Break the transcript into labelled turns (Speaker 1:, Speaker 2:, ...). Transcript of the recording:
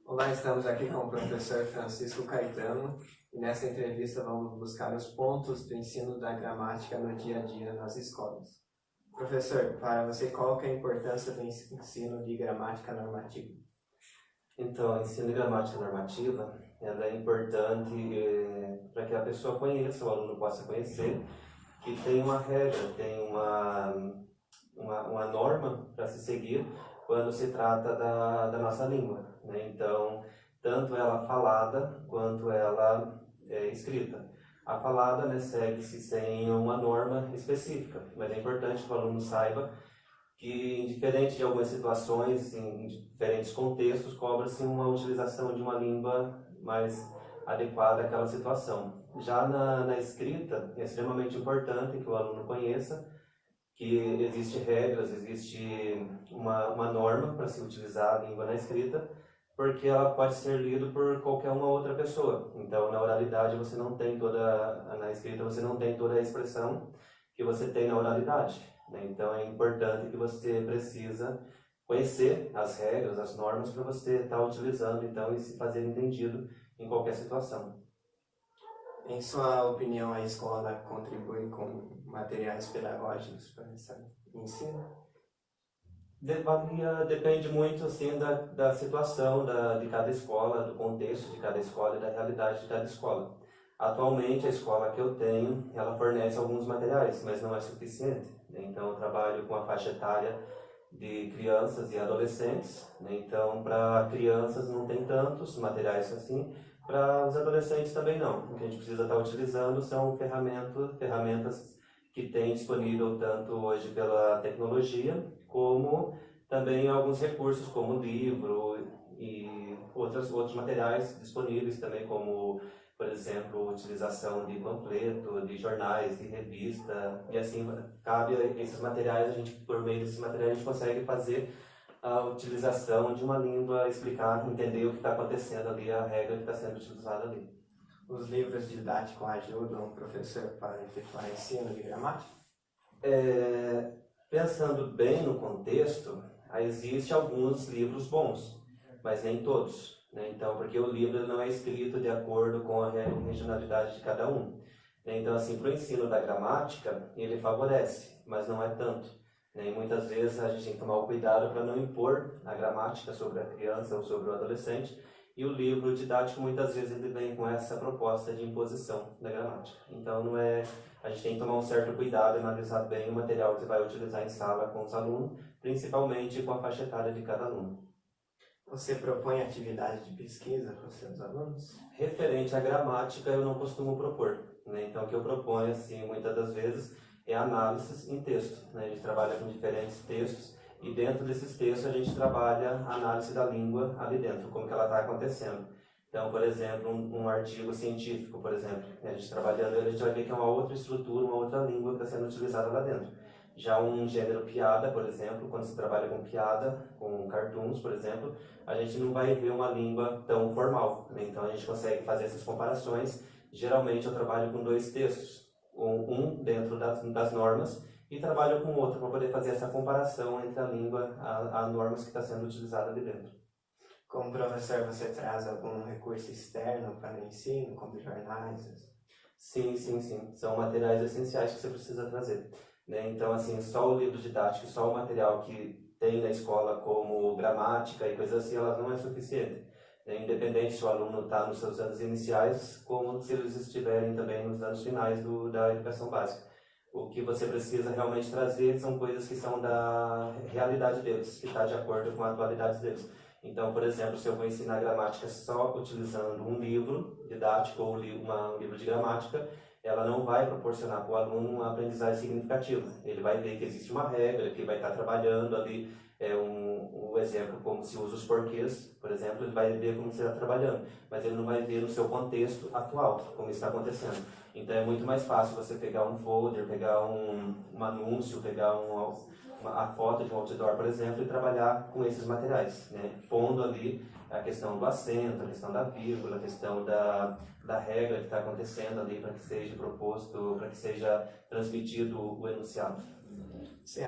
Speaker 1: Olá, estamos aqui com o professor Francisco Caetano e nessa entrevista vamos buscar os pontos do ensino da gramática no dia a dia nas escolas. Professor, para você, qual que é a importância do ensino de gramática normativa?
Speaker 2: Então, o ensino de gramática normativa ela é importante para que a pessoa conheça, o aluno possa conhecer, que tem uma regra, tem uma norma para se seguir quando se trata da nossa língua, né? Então, tanto ela falada quanto ela escrita. A falada, né, segue-se sem uma norma específica, mas é importante que o aluno saiba que, indiferente de algumas situações, em diferentes contextos, cobra-se uma utilização de uma língua mais adequada àquela situação. Já na escrita, é extremamente importante que o aluno conheça que existe regras, existe uma norma para se utilizar a língua na escrita, porque ela pode ser lida por qualquer uma outra pessoa. Então, na oralidade você não tem na escrita você não tem toda a expressão que você tem na oralidade, né? Então, é importante que você precisa conhecer as regras, as normas para você estar utilizando, então, e se fazer entendido em qualquer situação.
Speaker 1: Em sua opinião, a escola contribui com materiais pedagógicos para esse ensino?
Speaker 2: Depende muito assim da situação de cada escola, do contexto de cada escola e da realidade de cada escola. Atualmente, a escola que eu tenho, ela fornece alguns materiais, mas não é suficiente, né? Então, eu trabalho com a faixa etária de crianças e adolescentes, né? Então, para crianças não tem tantos materiais assim, para os adolescentes também não. O que a gente precisa estar utilizando são ferramentas que tem disponível tanto hoje pela tecnologia, como também alguns recursos como livro e outros materiais disponíveis também, como, por exemplo, utilização de panfleto, de jornais, de revista, e assim cabe esses materiais, por meio desses materiais a gente consegue fazer a utilização de uma língua, explicar, entender o que está acontecendo ali, a regra que está sendo utilizada ali.
Speaker 1: Os livros didáticos ajudam o professor para efetuar ensino de gramática?
Speaker 2: Pensando bem no contexto, existem alguns livros bons, mas nem todos, né? Então, porque o livro não é escrito de acordo com a regionalidade de cada um, né? Então, assim, para o ensino da gramática, ele favorece, mas não é tanto, né? E muitas vezes a gente tem que tomar o cuidado para não impor a gramática sobre a criança ou sobre o adolescente, e o livro didático muitas vezes ele vem com essa proposta de imposição da gramática. Então, a gente tem que tomar um certo cuidado e analisar bem o material que vai utilizar em sala com os alunos, principalmente com a faixa etária de cada aluno.
Speaker 1: Você propõe atividade de pesquisa para os seus alunos?
Speaker 2: Referente à gramática, eu não costumo propor, né? Então, o que eu proponho, assim, muitas das vezes, é análises em texto, né? A gente trabalha com diferentes textos e dentro desses textos a gente trabalha a análise da língua ali dentro, como que ela está acontecendo. Então, por exemplo, um artigo científico, por exemplo, a gente trabalhando, a gente vai ver que é uma outra estrutura, uma outra língua que está sendo utilizada lá dentro. Já um gênero piada, por exemplo, quando se trabalha com piada, com cartoons, por exemplo, a gente não vai ver uma língua tão formal, né? Então a gente consegue fazer essas comparações. Geralmente eu trabalho com dois textos, um dentro das normas e trabalho com outro para poder fazer essa comparação entre a língua, a normas que está sendo utilizada ali dentro.
Speaker 1: Como professor, você traz algum recurso externo para o ensino, como jornais?
Speaker 2: Sim. São materiais essenciais que você precisa trazer, né? Então, assim, só o livro didático, só o material que tem na escola como gramática e coisas assim, ela não é suficiente, né? Independente se o aluno está nos seus anos iniciais, como se eles estiverem também nos anos finais da educação básica. O que você precisa realmente trazer são coisas que são da realidade deles, que está de acordo com a atualidade deles. Então, por exemplo, se eu vou ensinar gramática só utilizando um livro didático ou um livro de gramática, ela não vai proporcionar para o aluno uma aprendizagem significativa. Ele vai ver que existe uma regra, que vai estar trabalhando ali, um exemplo como se usa os porquês, por exemplo, ele vai ver como você está trabalhando, mas ele não vai ver no seu contexto atual, como está acontecendo. Então é muito mais fácil você pegar um folder, pegar um anúncio, pegar a foto de um outdoor, por exemplo, e trabalhar com esses materiais, né? Pondo ali a questão do acento, a questão da vírgula, a questão da regra que está acontecendo ali para que seja proposto, para que seja transmitido o enunciado.